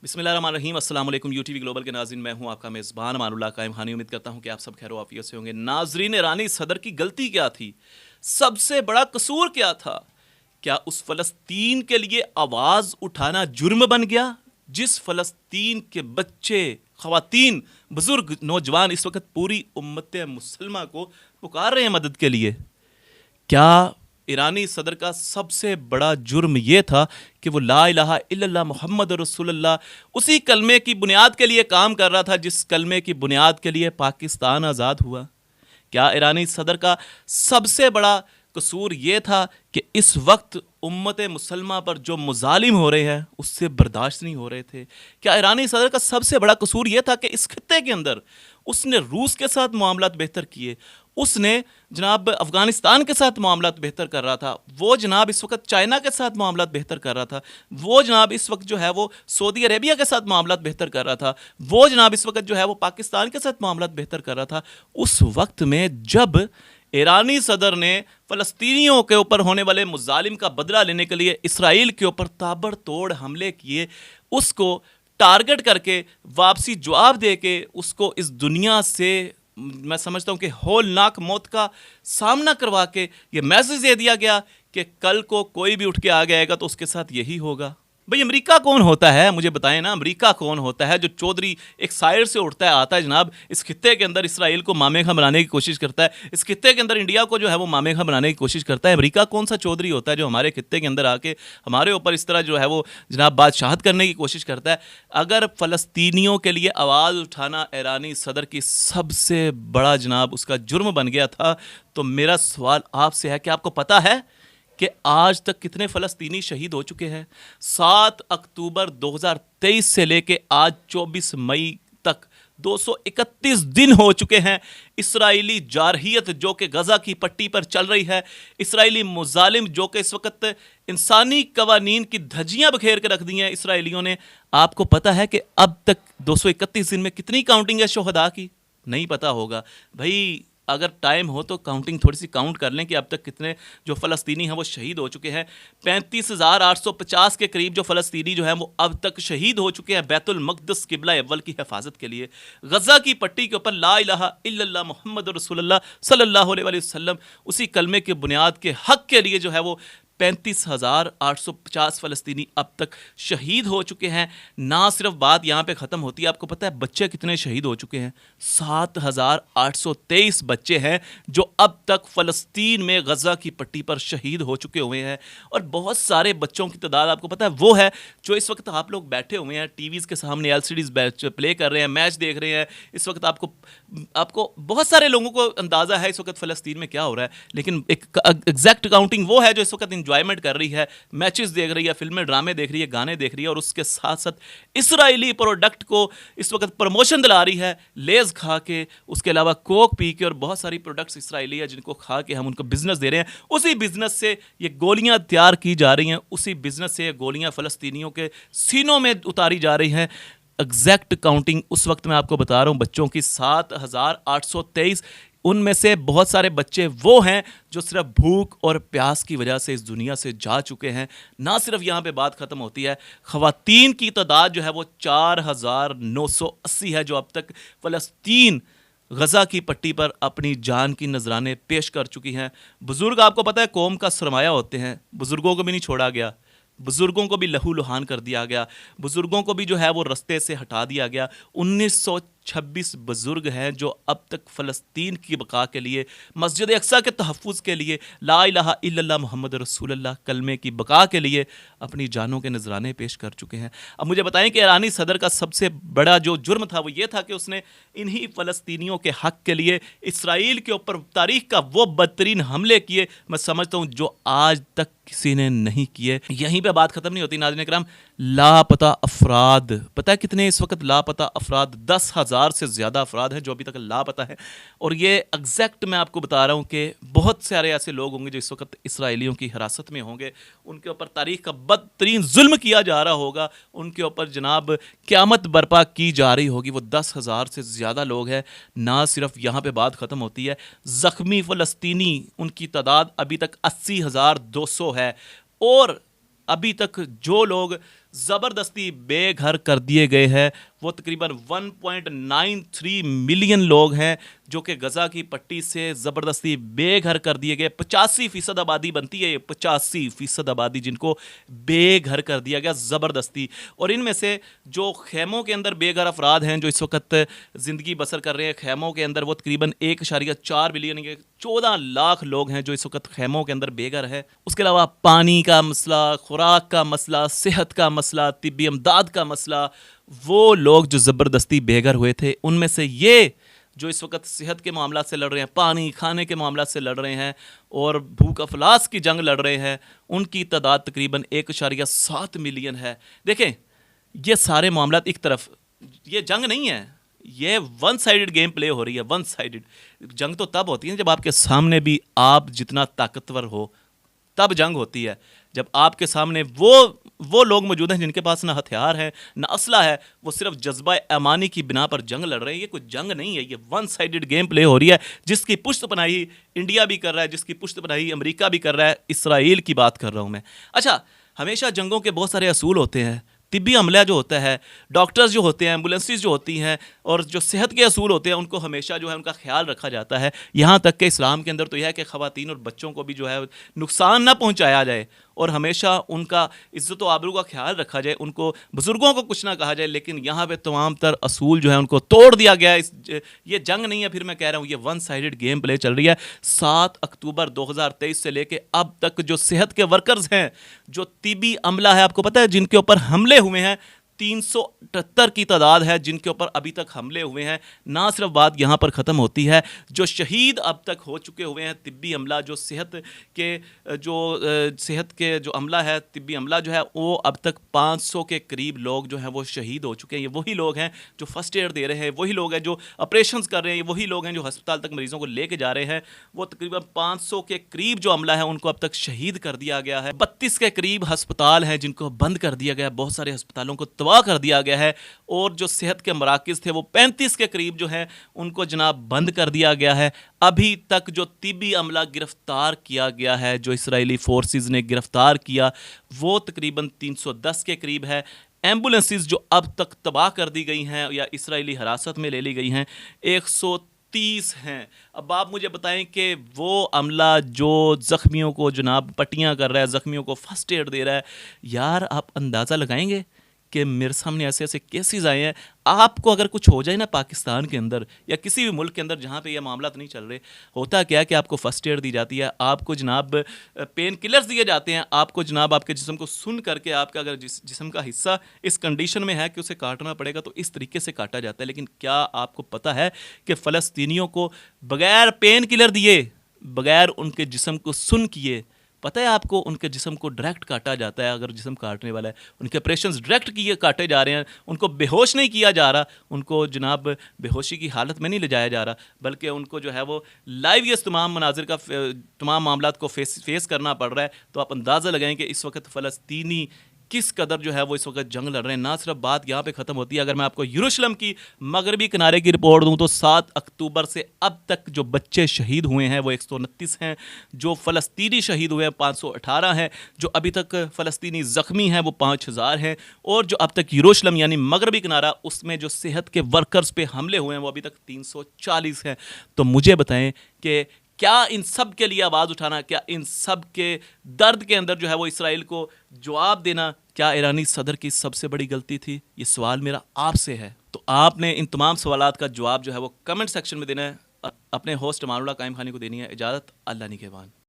بسم اللہ الرحمن الرحیم. السلام علیکم یو ٹی وی گلوبل کے ناظرین, میں ہوں آپ کا میزبان امان اللہ قائم خانی. امید کرتا ہوں کہ آپ سب خیر و عافیت سے ہوں گے. ناظرین, ایرانی صدر کی غلطی کیا تھی؟ سب سے بڑا قصور کیا تھا؟ کیا اس فلسطین کے لیے آواز اٹھانا جرم بن گیا جس فلسطین کے بچے, خواتین, بزرگ, نوجوان اس وقت پوری امت مسلمہ کو پکار رہے ہیں مدد کے لیے؟ کیا ایرانی صدر کا سب سے بڑا جرم یہ تھا کہ وہ لا الہ الا اللہ محمد رسول اللہ اسی کلمے کی بنیاد کے لیے کام کر رہا تھا جس کلمے کی بنیاد کے لیے پاکستان آزاد ہوا؟ کیا ایرانی صدر کا سب سے بڑا قصور یہ تھا کہ اس وقت امت مسلمہ پر جو مظالم ہو رہے ہیں اس سے برداشت نہیں ہو رہے تھے؟ کیا ایرانی صدر کا سب سے بڑا قصور یہ تھا کہ اس خطے کے اندر اس نے روس کے ساتھ معاملات بہتر کیے, اس نے جناب افغانستان کے ساتھ معاملات بہتر کر رہا تھا, وہ جناب اس وقت چائنا کے ساتھ معاملات بہتر کر رہا تھا, وہ جناب اس وقت جو ہے وہ سعودی عربیہ کے ساتھ معاملات بہتر کر رہا تھا, وہ جناب اس وقت جو ہے وہ پاکستان کے ساتھ معاملات بہتر کر رہا تھا, اس وقت میں جب ایرانی صدر نے فلسطینیوں کے اوپر ہونے والے مظالم کا بدلہ لینے کے لیے اسرائیل کے اوپر تابڑ توڑ حملے کیے, اس کو ٹارگٹ کر کے واپسی جواب دے کے اس کو اس دنیا سے میں سمجھتا ہوں کہ ہولناک موت کا سامنا کروا کے یہ میسج دے دیا گیا کہ کل کو کوئی بھی اٹھ کے آ گئے گا تو اس کے ساتھ یہی ہوگا. بھئی امریکہ کون ہوتا ہے؟ مجھے بتائیں نا, امریکہ کون ہوتا ہے جو چودھری ایک سائڈ سے اٹھتا ہے آتا ہے جناب اس خطے کے اندر اسرائیل کو مامے خاں بنانے کی کوشش کرتا ہے, اس خطے کے اندر انڈیا کو جو ہے وہ مامے خاں بنانے کی کوشش کرتا ہے. امریکہ کون سا چودھری ہوتا ہے جو ہمارے خطے کے اندر آ کے ہمارے اوپر اس طرح جو ہے وہ جناب بادشاہت کرنے کی کوشش کرتا ہے؟ اگر فلسطینیوں کے لیے آواز اٹھانا ایرانی صدر کی سب سے بڑا جناب اس کا جرم بن گیا تھا, تو میرا سوال آپ سے ہے کہ آپ کو پتہ ہے کہ آج تک کتنے فلسطینی شہید ہو چکے ہیں؟ 7 اکتوبر 2023 سے لے کے آج 24 مئی تک 231 دن ہو چکے ہیں. اسرائیلی جارحیت جو کہ غزہ کی پٹی پر چل رہی ہے, اسرائیلی مظالم جو کہ اس وقت انسانی قوانین کی دھجیاں بکھیر کے رکھ دی ہیں اسرائیلیوں نے, آپ کو پتہ ہے کہ اب تک 231 دن میں کتنی کاؤنٹنگ ہے شہداء کی؟ نہیں پتہ ہوگا. بھائی اگر ٹائم ہو تو کاؤنٹنگ تھوڑی سی کاؤنٹ کر لیں کہ اب تک کتنے جو فلسطینی ہیں وہ شہید ہو چکے ہیں. 35,850 کے قریب جو فلسطینی جو ہیں وہ اب تک شہید ہو چکے ہیں بیت المقدس قبلہ اول کی حفاظت کے لیے. غزہ کی پٹی کے اوپر لا الہ الا اللہ محمد رسول اللہ صلی اللہ علیہ وسلم اسی کلمے کے بنیاد کے حق کے لیے جو ہے وہ 35,850 فلسطینی اب تک شہید ہو چکے ہیں. نہ صرف بات یہاں پہ ختم ہوتی ہے, آپ کو پتہ ہے بچے کتنے شہید ہو چکے ہیں؟ 7,823 بچے ہیں جو اب تک فلسطین میں غزہ کی پٹی پر شہید ہو چکے ہوئے ہیں. اور بہت سارے بچوں کی تعداد آپ کو پتہ ہے وہ ہے جو اس وقت آپ لوگ بیٹھے ہوئے ہیں ٹی ویز کے سامنے, ایل سی ڈیز پلے کر رہے ہیں, میچ دیکھ رہے ہیں. اس وقت آپ کو بہت سارے لوگوں کو اندازہ ہے اس وقت فلسطین میں کیا ہو رہا ہے, لیکن ایک ایگزیکٹ کاؤنٹنگ وہ ہے جو اس وقت انجوائمنٹ کر رہی ہے, میچز دیکھ رہی ہے, فلمیں ڈرامے دیکھ رہی ہے, گانے دیکھ رہی ہے, اور اس کے ساتھ ساتھ اسرائیلی پروڈکٹ کو اس وقت پروموشن دلا رہی ہے, لیز کھا کے, اس کے علاوہ کوک پی کے, اور بہت ساری پروڈکٹس اسرائیلی ہیں جن کو کھا کے ہم ان کو بزنس دے رہے ہیں. اسی بزنس سے یہ گولیاں تیار کی جا رہی ہیں, اسی بزنس سے یہ گولیاں فلسطینیوں کے سینوں میں اتاری جا رہی ہیں. ایگزیکٹ کاؤنٹنگ اس وقت میں آپ کو بتا رہا ہوں بچوں کی 7,823. ان میں سے بہت سارے بچے وہ ہیں جو صرف بھوک اور پیاس کی وجہ سے اس دنیا سے جا چکے ہیں. نہ صرف یہاں پہ بات ختم ہوتی ہے, خواتین کی تعداد جو ہے وہ 4,980 ہے جو اب تک فلسطین غزہ کی پٹی پر اپنی جان کی نذرانے پیش کر چکی ہیں. بزرگ آپ کو پتہ ہے قوم کا سرمایہ ہوتے ہیں, بزرگوں کو بھی نہیں چھوڑا گیا, بزرگوں کو بھی لہو لہان کر دیا گیا, بزرگوں کو بھی جو ہے وہ رستے سے ہٹا دیا گیا. 1926 بزرگ ہیں جو اب تک فلسطین کی بقا کے لیے, مسجد اقصیٰ کے تحفظ کے لیے, لا الہ الا اللہ محمد رسول اللہ کلمے کی بقا کے لیے اپنی جانوں کے نذرانے پیش کر چکے ہیں. اب مجھے بتائیں کہ ایرانی صدر کا سب سے بڑا جو جرم تھا وہ یہ تھا کہ اس نے انہی فلسطینیوں کے حق کے لیے اسرائیل کے اوپر تاریخ کا وہ بدترین حملے کیے, میں سمجھتا ہوں جو آج تک کسی نے نہیں کیے. یہیں پہ بات ختم نہیں ہوتی ناظرین کرام. لاپتہ افراد, پتہ ہے کتنے اس وقت لاپتہ افراد؟ 10,000 سے زیادہ افراد ہیں جو ابھی تک لاپتہ ہیں. اور یہ ایگزیکٹ میں آپ کو بتا رہا ہوں کہ بہت سارے ایسے لوگ ہوں گے جو اس وقت اسرائیلیوں کی حراست میں ہوں گے, ان کے اوپر تاریخ کا بدترین ظلم کیا جا رہا ہوگا, ان کے اوپر جناب قیامت برپا کی جا رہی ہوگی. وہ 10,000 سے زیادہ لوگ ہیں. نہ صرف یہاں پہ بات ختم ہوتی ہے, زخمی فلسطینی ان کی تعداد ابھی تک 80,200 ہے. اور ابھی تک جو لوگ زبردستی بے گھر کر دیے گئے ہیں. وہ تقریباً 1.93 ملین لوگ ہیں جو کہ غزہ کی پٹی سے زبردستی بے گھر کر دیے گئے. 85% آبادی بنتی ہے یہ, 85% آبادی جن کو بے گھر کر دیا گیا زبردستی. اور ان میں سے جو خیموں کے اندر بے گھر افراد ہیں جو اس وقت زندگی بسر کر رہے ہیں خیموں کے اندر, وہ تقریباً 1.4 ملین, 14 لاکھ لوگ ہیں جو اس وقت خیموں کے اندر بے گھر ہے. اس کے علاوہ پانی کا مسئلہ, خوراک کا مسئلہ, صحت کا مسئلہ, طبی امداد کا مسئلہ, وہ لوگ جو زبردستی بے گھر ہوئے تھے ان میں سے یہ جو اس وقت صحت کے معاملات سے لڑ رہے ہیں, پانی کھانے کے معاملات سے لڑ رہے ہیں اور بھوک افلاس کی جنگ لڑ رہے ہیں, ان کی تعداد تقریباً 1.7 ملین ہے. دیکھیں یہ سارے معاملات ایک طرف, یہ جنگ نہیں ہے, یہ ون سائیڈڈ گیم پلے ہو رہی ہے. ون سائیڈڈ جنگ تو تب ہوتی ہے جب آپ کے سامنے بھی آپ جتنا طاقتور ہو تب جنگ ہوتی ہے. جب آپ کے سامنے وہ لوگ موجود ہیں جن کے پاس نہ ہتھیار ہے نہ اسلحہ ہے, وہ صرف جذبہ امانی کی بنا پر جنگ لڑ رہے ہیں. یہ کوئی جنگ نہیں ہے, یہ ون سائیڈڈ گیم پلے ہو رہی ہے جس کی پشت پناہی انڈیا بھی کر رہا ہے, جس کی پشت پناہی امریکہ بھی کر رہا ہے. اسرائیل کی بات کر رہا ہوں میں. اچھا, ہمیشہ جنگوں کے بہت سارے اصول ہوتے ہیں. طبی عملہ جو ہوتا ہے, ڈاکٹرز جو ہوتے ہیں, ایمبولینسز جو ہوتی ہیں, اور جو صحت کے اصول ہوتے ہیں ان کو ہمیشہ جو ہے ان کا خیال رکھا جاتا ہے. یہاں تک کہ اسلام کے اندر تو یہ ہے کہ خواتین اور بچوں کو بھی جو ہے نقصان نہ پہنچایا جائے اور ہمیشہ ان کا عزت و آبرو کا خیال رکھا جائے, ان کو بزرگوں کو کچھ نہ کہا جائے. لیکن یہاں پہ تمام تر اصول جو ہے ان کو توڑ دیا گیا ہے. یہ جنگ نہیں ہے, پھر میں کہہ رہا ہوں یہ ون سائیڈڈ گیم پلے چل رہی ہے. 7 اکتوبر 2023 سے لے کے اب تک جو صحت کے ورکرز ہیں, جو طبی عملہ ہے, آپ کو پتہ ہے جن کے اوپر حملے ہوئے ہیں 378 کی تعداد ہے جن کے اوپر ابھی تک حملے ہوئے ہیں. نہ صرف بات یہاں پر ختم ہوتی ہے, جو شہید اب تک ہو چکے ہوئے ہیں طبی عملہ, جو صحت کے جو عملہ ہے, طبی عملہ جو ہے وہ اب تک 500 کے قریب لوگ جو ہیں وہ شہید ہو چکے ہیں. یہ وہی لوگ ہیں جو فرسٹ ایڈ دے رہے ہیں, وہی لوگ ہیں جو آپریشنز کر رہے ہیں, وہی لوگ ہیں جو ہسپتال تک مریضوں کو لے کے جا رہے ہیں. وہ تقریباً 500 کے قریب جو عملہ ہے ان کو اب تک شہید کر دیا گیا ہے. 32 کے قریب ہسپتال ہیں جن کو بند کر دیا گیا, بہت سارے ہسپتالوں کو تباہ کر دیا گیا ہے. اور جو صحت کے مراکز تھے وہ 35 کے قریب جو ہیں ان کو جناب بند کر دیا گیا ہے. ابھی تک جو طبی عملہ گرفتار کیا گیا ہے, جو اسرائیلی فورسز نے گرفتار کیا, وہ تقریباً 310 کے قریب ہے. ایمبولینسز جو اب تک تباہ کر دی گئی ہیں یا اسرائیلی حراست میں لے لی گئی ہیں 130 ہیں. اب آپ مجھے بتائیں کہ وہ عملہ جو زخمیوں کو جناب پٹیاں کر رہا ہے, زخمیوں کو فرسٹ ایڈ دے رہا ہے, یار آپ اندازہ لگائیں گے کہ میرے سامنے ایسے ایسے کیسز آئے ہیں. آپ کو اگر کچھ ہو جائے نا پاکستان کے اندر یا کسی بھی ملک کے اندر جہاں پہ یہ معاملات نہیں چل رہے, ہوتا کیا ہے کہ آپ کو فرسٹ ایڈ دی جاتی ہے, آپ کو جناب پین کلرز دیے جاتے ہیں, آپ کو جناب آپ کے جسم کو سن کر کے آپ کا اگر جسم کا حصہ اس کنڈیشن میں ہے کہ اسے کاٹنا پڑے گا تو اس طریقے سے کاٹا جاتا ہے. لیکن کیا آپ کو پتہ ہے کہ فلسطینیوں کو بغیر پین کلر دیے, بغیر ان کے جسم کو سن کیے, پتہ ہے آپ کو ان کے جسم کو ڈائریکٹ کاٹا جاتا ہے. اگر جسم کاٹنے والا ہے, ان کے آپریشنز ڈائریکٹ کاٹے جا رہے ہیں, ان کو بے ہوش نہیں کیا جا رہا, ان کو جناب بے ہوشی کی حالت میں نہیں لے جایا جا رہا, بلکہ ان کو جو ہے وہ لائیو یہ تمام مناظر کا تمام معاملات کو فیس کرنا پڑ رہا ہے. تو آپ اندازہ لگائیں کہ اس وقت فلسطینی کس قدر جو ہے وہ اس وقت جنگ لڑ رہے ہیں. نہ صرف بات یہاں پہ ختم ہوتی ہے, اگر میں آپ کو یروشلم کی مغربی کنارے کی رپورٹ دوں تو 7 اکتوبر سے اب تک جو بچے شہید ہوئے ہیں وہ 129 ہیں, جو فلسطینی شہید ہوئے ہیں 518 ہیں, جو ابھی تک فلسطینی زخمی ہیں وہ 5000 ہیں, اور جو اب تک یروشلم یعنی مغربی کنارہ اس میں جو صحت کے ورکرز پہ حملے ہوئے ہیں وہ ابھی تک 340 ہیں. تو مجھے بتائیں کہ کیا ان سب کے لیے آواز اٹھانا, کیا ان سب کے درد کے اندر جو ہے وہ اسرائیل کو جواب دینا, کیا ایرانی صدر کی سب سے بڑی غلطی تھی؟ یہ سوال میرا آپ سے ہے. تو آپ نے ان تمام سوالات کا جواب جو ہے وہ کمنٹ سیکشن میں دینا ہے. اپنے ہوسٹ امان اللہ قائم خانی کو دینی ہے اجازت. اللہ نگہبان.